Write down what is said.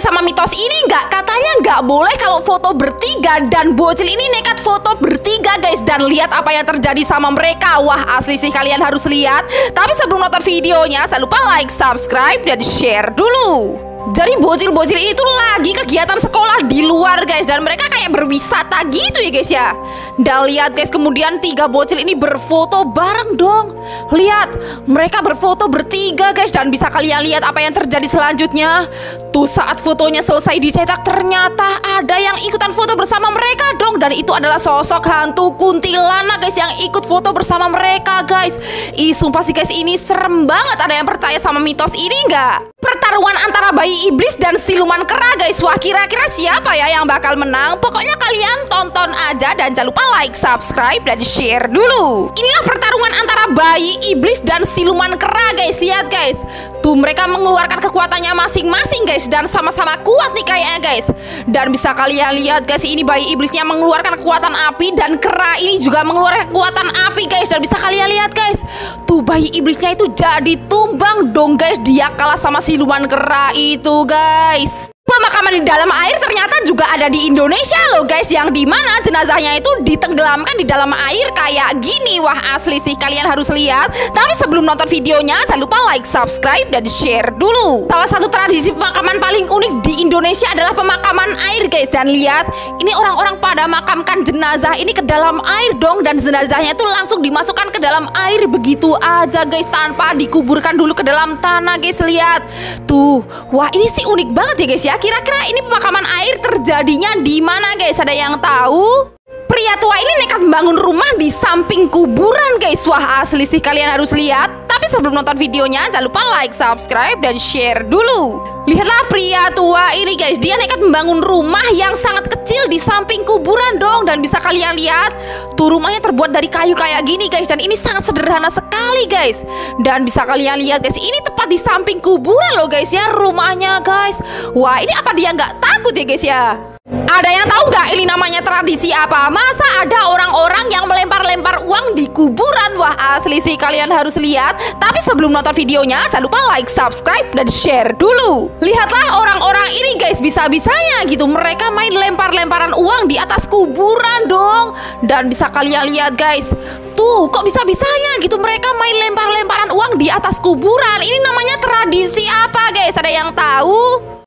sama mitos ini nggak? Katanya nggak boleh kalau foto bertiga, dan bocil ini nekat foto bertiga guys. Dan lihat apa yang terjadi sama mereka. Wah, asli sih, kalian harus lihat. Tapi sebelum nonton videonya, jangan lupa like, subscribe, dan share dulu. Jadi bocil-bocil ini tuh lagi kegiatan sekolah di luar guys, dan mereka kayak berwisata gitu ya guys ya. Dan lihat guys, kemudian 3 bocil ini berfoto bareng dong. Lihat, mereka berfoto bertiga guys, dan bisa kalian lihat apa yang terjadi selanjutnya. Tuh saat fotonya selesai dicetak, ternyata ada yang ikutan foto bersama mereka dong. Dan itu adalah sosok hantu kuntilanak guys, yang ikut foto bersama mereka guys. Ih, sumpah sih guys, ini serem banget. Ada yang percaya sama mitos ini nggak? Pertarungan antara bayi iblis dan siluman kera guys. Wah, kira-kira siapa ya yang bakal menang? Pokoknya kalian tonton aja, dan jangan lupa like, subscribe, dan share dulu. Inilah pertarungan antara bayi iblis dan siluman kera guys. Lihat guys, tuh mereka mengeluarkan kekuatannya masing-masing guys, dan sama-sama kuat nih kayaknya guys. Dan bisa kalian lihat guys, ini bayi iblisnya mengeluarkan kekuatan api, dan kera ini juga mengeluarkan kekuatan api guys. Dan bisa kalian lihat guys, tuh bayi iblisnya itu jadi tumbang dong guys. Dia kalah sama siluman kera itu guys. Pemakaman di dalam air ternyata juga ada di Indonesia loh guys, yang dimana jenazahnya itu ditenggelamkan di dalam air kayak gini. Wah, asli sih, kalian harus lihat. Tapi sebelum nonton videonya, jangan lupa like, subscribe, dan share dulu. Salah satu tradisi pemakaman paling unik di Indonesia adalah pemakaman air guys. Dan lihat, ini orang-orang pada makamkan jenazah ini ke dalam air dong, dan jenazahnya itu langsung dimasukkan ke dalam air begitu aja guys, tanpa dikuburkan dulu ke dalam tanah guys. Lihat tuh, wah ini sih unik banget ya guys ya. Kira-kira ini pemakaman air terjadinya di mana guys? Ada yang tahu? Pria tua ini nekat membangun rumah di samping kuburan guys. Wah, asli sih, kalian harus lihat. Tapi sebelum nonton videonya, jangan lupa like, subscribe, dan share dulu. Lihatlah pria tua ini guys, dia nekat membangun rumah yang sangat kecil di samping kuburan dong. Dan bisa kalian lihat, tuh rumahnya terbuat dari kayu kayak gini guys, dan ini sangat sederhana sekali guys. Dan bisa kalian lihat guys, ini tepat di samping kuburan loh guys ya, rumahnya guys. Wah, ini apa dia nggak takut ya guys ya? Ada yang tahu nggak ini namanya tradisi apa? Masa ada orang-orang yang melempar-lempar uang di kuburan? Wah, asli sih, kalian harus lihat. Tapi sebelum nonton videonya, jangan lupa like, subscribe, dan share dulu. Lihatlah orang-orang ini guys, bisa-bisanya gitu mereka main lempar-lemparan uang di atas kuburan dong. Dan bisa kalian lihat guys, tuh kok bisa-bisanya gitu mereka main lempar-lemparan uang di atas kuburan. Ini namanya tradisi apa guys? Ada yang tahu?